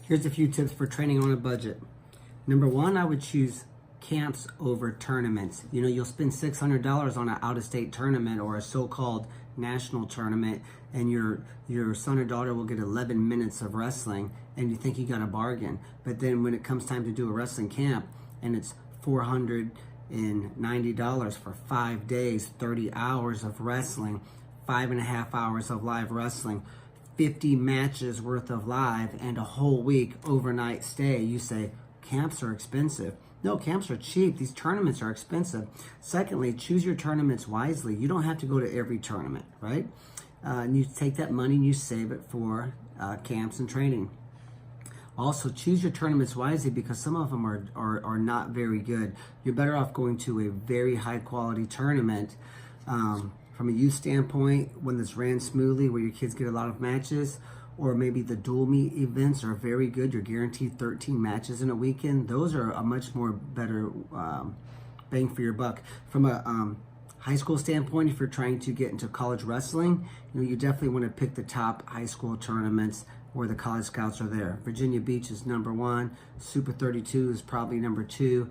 Here's a few tips for training on a budget. Number one, I would choose camps over tournaments. You know, you'll spend $600 on an out-of-state tournament or a so-called national tournament, and your son or daughter will get 11 minutes of wrestling, and you think you got a bargain. But then when it comes time to do a wrestling camp, and it's $490 for 5 days, 30 hours of wrestling, 5.5 hours of live wrestling, 50 matches worth of live, and a whole week overnight stay. You say, camps are expensive. No, camps are cheap. These tournaments are expensive. Secondly, choose your tournaments wisely. You don't have to go to every tournament, right? And you take that money and you save it for camps and training. Also, choose your tournaments wisely because some of them are not very good. You're better off going to a very high quality tournament from a youth standpoint, one that's ran smoothly, where your kids get a lot of matches, or maybe the dual meet events are very good. You're guaranteed 13 matches in a weekend. Those are a much more better bang for your buck. From a high school standpoint, if you're trying to get into college wrestling, you definitely want to pick the top high school tournaments where the college scouts are there. Virginia Beach is number one. Super 32 is probably number two.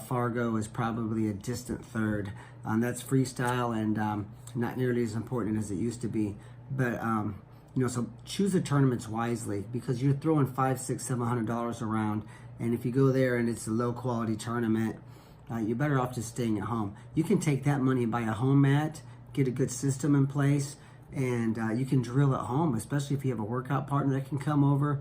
Fargo is probably a distant third. That's freestyle and not nearly as important as it used to be. But so choose the tournaments wisely because you're throwing $500, $600, $700 around, and if you go there and it's a low quality tournament, you're better off just staying at home. You can take that money and buy a home mat, get a good system in place, and you can drill at home, especially if you have a workout partner that can come over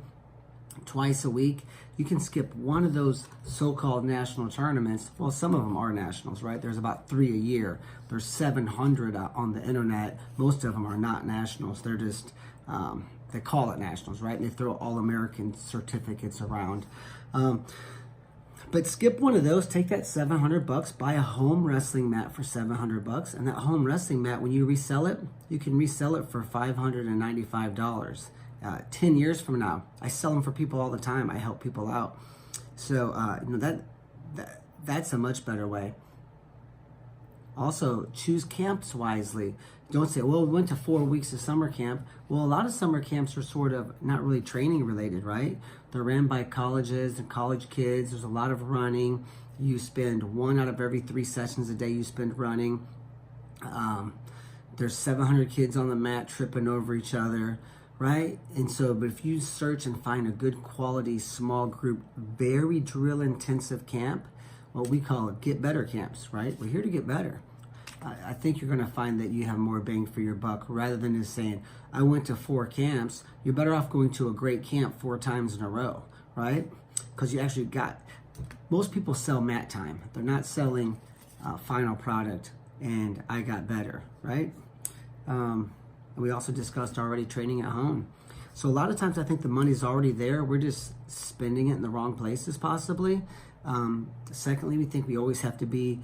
twice a week. You can skip one of those so-called national tournaments. Well, some of them are nationals, right? There's about 3 a year. There's 700 on the internet. Most of them are not nationals. They're just, they call it nationals, right? And they throw all-American certificates around. But skip one of those, take that $700, buy a home wrestling mat for $700, and that home wrestling mat, when you resell it, you can resell it for $595. 10 years from now, I sell them for people all the time. I help people out. So that's a much better way. Also, choose camps wisely. Don't say, well, we went to 4 weeks of summer camp. Well, a lot of summer camps are sort of not really training related, right? They're ran by colleges and college kids. There's a lot of running. You spend 1 out of every 3 sessions a day you spend running. There's 700 kids on the mat tripping over each other, right? And so, but if you search and find a good quality, small group, very drill intensive camp, what we call it, get better camps, right? We're here to get better. I think you're going to find that you have more bang for your buck rather than just saying, I went to 4 camps. You're better off going to a great camp 4 times in a row, right? Because you actually got, most people sell mat time. They're not selling final product, and I got better, right? We also discussed already training at home. So a lot of times I think the money's already there. We're just spending it in the wrong places possibly. Secondly, we think we always have to be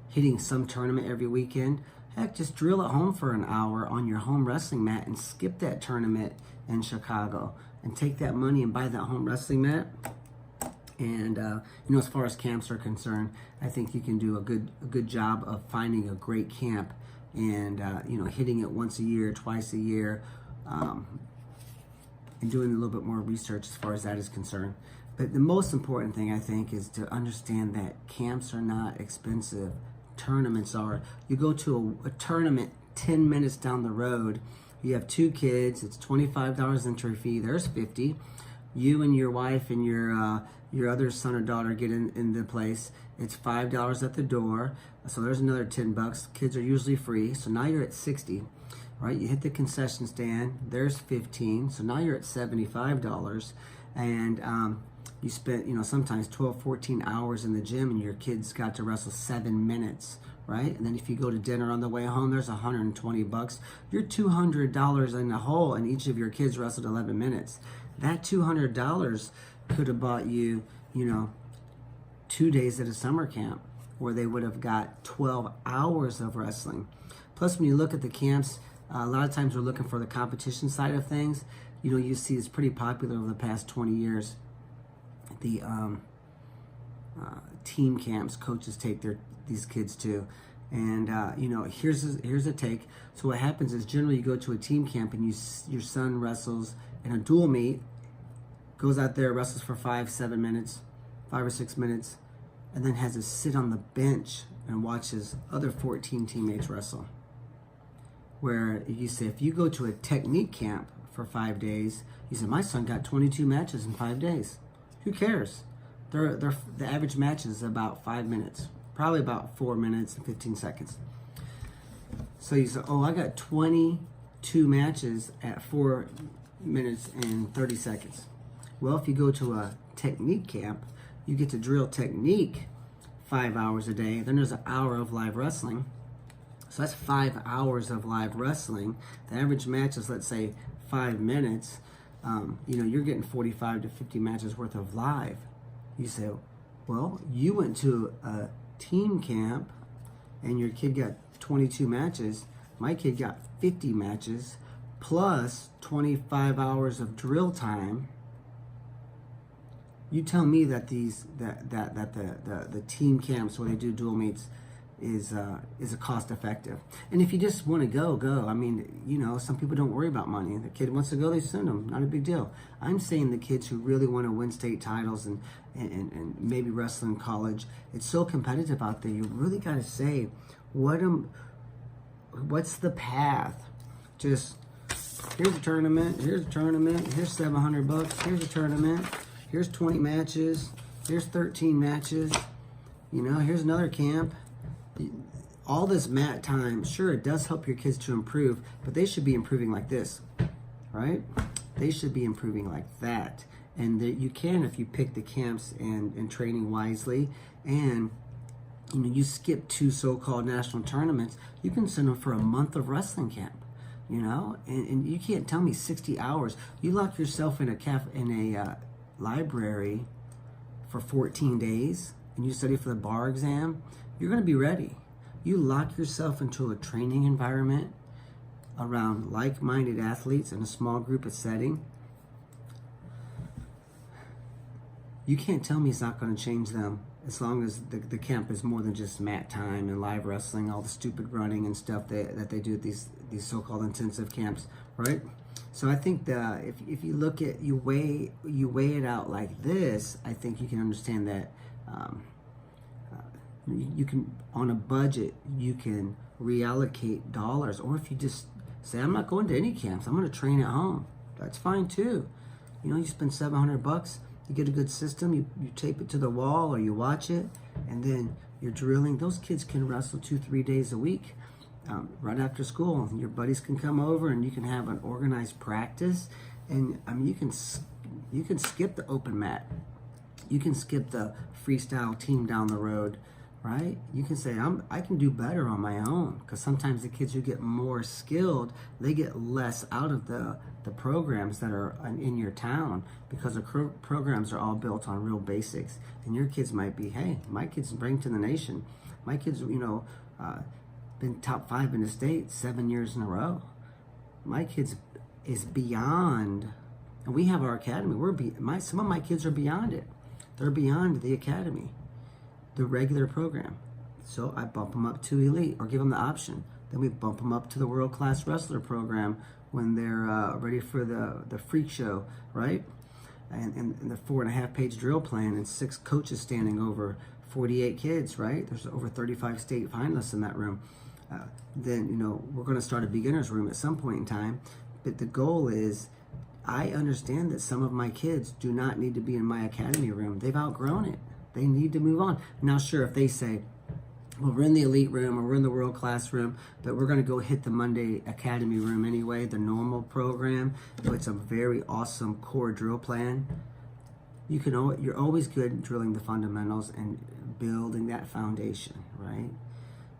hitting some tournament every weekend. Heck, just drill at home for an hour on your home wrestling mat and skip that tournament in Chicago and take that money and buy that home wrestling mat. And as far as camps are concerned, I think you can do a good job of finding a great camp and hitting it once a year, twice a year, and doing a little bit more research as far as that is concerned. But the most important thing, I think, is to understand that camps are not expensive. Tournaments are. You go to a tournament 10 minutes down the road, you have 2 kids, it's $25 entry fee, there's $50. You and your wife and your other son or daughter get in the place, it's $5 at the door, so there's another $10. Kids are usually free, so now you're at $60. Right? You hit the concession stand, there's $15, so now you're at $75. And you spent, sometimes 12, 14 hours in the gym, and your kids got to wrestle 7 minutes, right? And then if you go to dinner on the way home, there's $120. You're $200 in the hole, and each of your kids wrestled 11 minutes. That $200 could have bought you, 2 days at a summer camp where they would have got 12 hours of wrestling. Plus, when you look at the camps, a lot of times we're looking for the competition side of things. You see it's pretty popular over the past 20 years. The team camps, coaches take these kids to, and here's a take. So what happens is generally you go to a team camp and your son wrestles in a dual meet, goes out there, wrestles for 5 or 6 minutes, and then has to sit on the bench and watch his other 14 teammates wrestle. Where you say, if you go to a technique camp for 5 days, you say, my son got 22 matches in 5 days. Who cares? The average match is about 5 minutes, probably about 4 minutes and 15 seconds. So you say, oh, I got 22 matches at 4 minutes and 30 seconds. Well, if you go to a technique camp, you get to drill technique 5 hours a day. Then there's an hour of live wrestling. So that's 5 hours of live wrestling. The average match is, let's say, 5 minutes. You're getting 45 to 50 matches worth of live. You say, well, you went to a team camp and your kid got 22 matches. My kid got 50 matches plus 25 hours of drill time. You tell me that the team camps where they do dual meets is a cost effective. And if you just want to go. I mean, some people don't worry about money. The kid wants to go, they send them. Not a big deal. I'm saying the kids who really want to win state titles and maybe wrestle in college, it's so competitive out there. You really got to say, what's the path? Just, here's a tournament, here's $700, here's a tournament, here's 20 matches, here's 13 matches, here's another camp. All this mat time, sure, it does help your kids to improve, but they should be improving like this, right? They should be improving like that. And you can, if you pick the camps and training wisely, and you skip 2 so-called national tournaments, you can send them for a month of wrestling camp, and you can't tell me 60 hours. You lock yourself in a library for 14 days and you study for the bar exam, you're going to be ready. You lock yourself into a training environment around like-minded athletes in a small group of setting. You can't tell me it's not going to change them as long as the camp is more than just mat time and live wrestling, all the stupid running and stuff that they do at these so-called intensive camps, right? So I think that if you look at, you weigh it out like this, I think you can understand that you can, on a budget, you can reallocate dollars. Or if you just say, I'm not going to any camps, I'm going to train at home, that's fine too. You spend $700, you get a good system, you tape it to the wall or you watch it, and then you're drilling. Those kids can wrestle 2-3 days a week. Right after school, your buddies can come over and you can have an organized practice. And I mean, you can skip the open mat, you can skip the freestyle team down the road, right? You can say, I can do better on my own, because sometimes the kids who get more skilled, they get less out of the programs that are in your town, because the programs are all built on real basics. And your kids might be, hey, my kids bring to the nation. My kids, been top 5 in the state 7 years in a row. My kids is beyond, and we have our academy. Some of my kids are beyond it. They're beyond the academy, the regular program. So I bump them up to elite, or give them the option. Then we bump them up to the world-class wrestler program when they're ready for the freak show, right? And the 4.5-page drill plan and 6 coaches standing over 48 kids, right? There's over 35 state finalists in that room. Then we're going to start a beginner's room at some point in time. But the goal is, I understand that some of my kids do not need to be in my academy room. They've outgrown it. They need to move on. Now, sure, if they say, well, we're in the elite room or we're in the world class room, but we're going to go hit the Monday academy room anyway, the normal program, so it's a very awesome core drill plan. You're always good at drilling the fundamentals and building that foundation, right?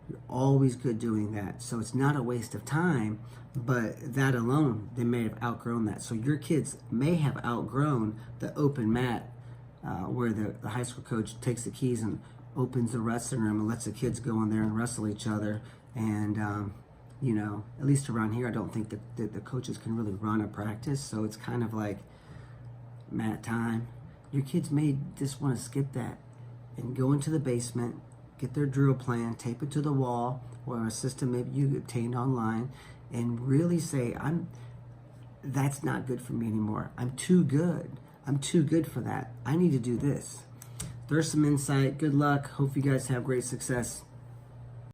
You're always good doing that. So it's not a waste of time, but that alone, they may have outgrown that. So your kids may have outgrown the open mat, where the high school coach takes the keys and opens the wrestling room and lets the kids go in there and wrestle each other. And, at least around here, I don't think that the coaches can really run a practice. So it's kind of like mat time. Your kids may just want to skip that and go into the basement, get their drill plan, tape it to the wall, or a system maybe you obtained online, and really say, that's not good for me anymore. I'm too good. I'm too good for that. I need to do this. There's some insight. Good luck. Hope you guys have great success.